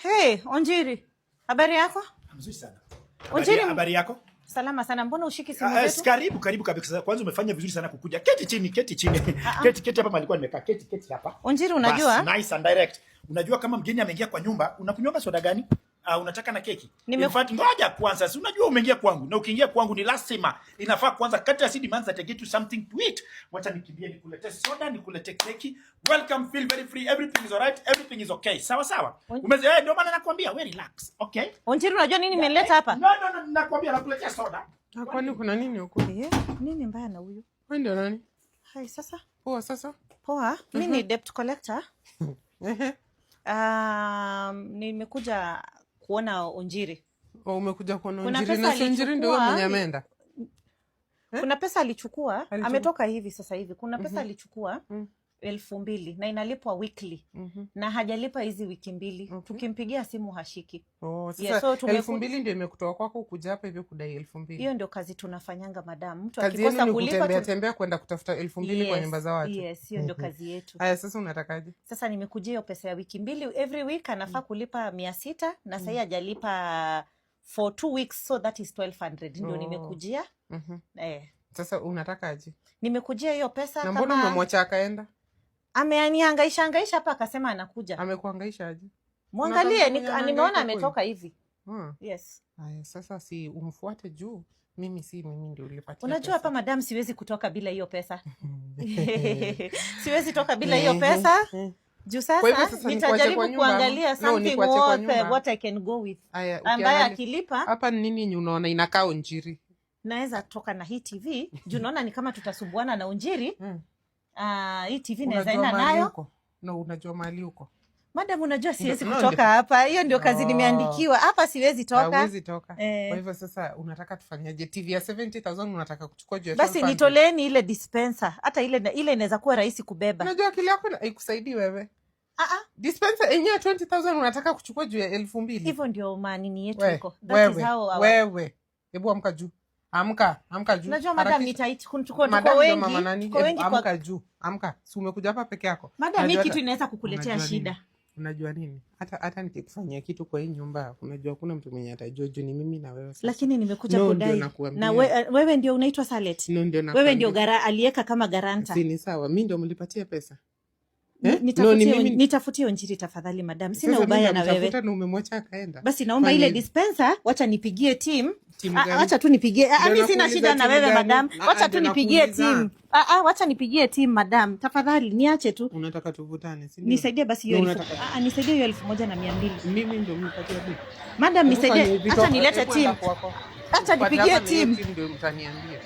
Hey, Onjiri. Habari yako? Mzuri sana. Onjiri, habari yako? Salama sana. Mbona ushiki simu yetu? Karibu kabisa. Kwanza umefanya vizuri sana kukuja. Keti chini. Keti hapa malikuwa nimekaa. Keti hapa. Onjiri, unajua? Nice and direct. Unajua kama mgeni ameingia kwa nyumba, unakunywa soda gani? Unataka na keki? In fact, ngoja kwanza. Si unajua umeingia kwangu. Na ukiingia kwangu ni lazima inafaa kwanza kati ya seed demands that I get you something to eat. Wacha nikimbie nikulete soda, nikulete keki. Welcome, feel very free. Everything is all right. Everything is okay. Sawa. Ndio maana nakwambia we relax. Okay? Onjiri, unajua nini nimeleta hapa? No, nakwambia nakuletea soda. Kwani kuna nini huko? Nini mbaya na huyu? Wewe ndio nani? Hai, sasa. Poa sasa. Poa. Mimi ni debt collector. Nimekuja kuona Onjiri. Umekuja kuona Onjiri na Onjiri ndio mwenye ameenda. Kuna pesa alichukua, ametoka hivi sasa hivi. Kuna pesa alichukua 2,000 na inalipwa weekly. Na hajalipa hizi wiki mbili. Tukimpigia simu hashiki. Sasa 2,000 ndio imekutoa kwako kuja hapa hivi kudai 2,000. Hiyo ndio kazi tunafanyanga madam. Mtu akikosa kulipa tembea kwenda kutafuta 2,000 kwa nyumba za watu. Yes, hiyo ndio kazi yetu. Haya, sasa unatakaje? Sasa nimekujia hiyo pesa ya wiki mbili, every week anafaa kulipa 600 na sasa hajalipa for 2 weeks, so that is 1,200. Ndio nimekujia. Sasa unatakaje? Nimekujia hiyo pesa kama. Na mbona umemwacha akaenda? Amenihangaisha hapa akasema anakuja. Amekuhangaisha aje? Muangalie, nimeona ametoka hivi. Yes. Haya, sasa si umfuate juu. Mimi ndio ulipatia. Unajua hapa madam, siwezi kutoka bila hiyo pesa. Siwezi toka bila hiyo pesa. Juu sasa nitajaribu kuangalia something what I can go with. Ambaye akilipa. Hapa nini unaona inakaa Onjiri? Naweza toka na hii TV. Juu naona ni kama tutasumbuana na Onjiri. Hii TV naweza enda nayo. Na unajua mahali huko. Madam, unajua siwezi kutoka hapa. Hiyo ndio kazi nimeandikiwa. Hapa siwezi toka. Hawezi toka. Kwa hivyo sasa unataka tufanyaje? TV ya 70,000 unataka kuchukua juu ya 12,000. Basi nitoleeni ile dispenser. Hata ile inaweza kuwa rahisi kubeba. Unajua akili yako haikusaidii wewe. Dispenser yenyewe 20,000 unataka kuchukua juu ya 2,000. Hivyo ndio maanini yetu iko. That is how wewe. Hebu amka juu. Amka juu. Unajua madam, nitaiti kunchukua tuko wengi. Amka juu. Amka. Si umekuja hapa peke yako. Madam, hii kitu inaweza kukuletea shida. Unajua nini? Hata nikikufanyia kitu kwa hii nyumba, unajua kuna mtu mwenye atajua juu ni mimi na wewe sasa. Lakini nimekuja kudai. Na wewe ndio unaitwa Salet. Wewe ndio aliweka kama garanta. Si ni sawa. Mimi ndio mlipatia pesa. Nitafutie Onjiri tafadhali madam. Sina ubaya na wewe. Na umemwacha akaenda. Basi naomba ile dispenser, wacha nipigie team. Wacha tu nipigie. Mimi sina shida na wewe madam. Wacha tu nipigie team. Wacha nipigie team madam. Tafadhali niache tu. Unataka tuvutane, si ndio? Nisaidie basi hiyo. Nisaidie hiyo 1,200. Mimi ndio mnipatia bill. Madam, nisaidie. Acha nilete team. Acha nipigie team. Ndio mtaniambia.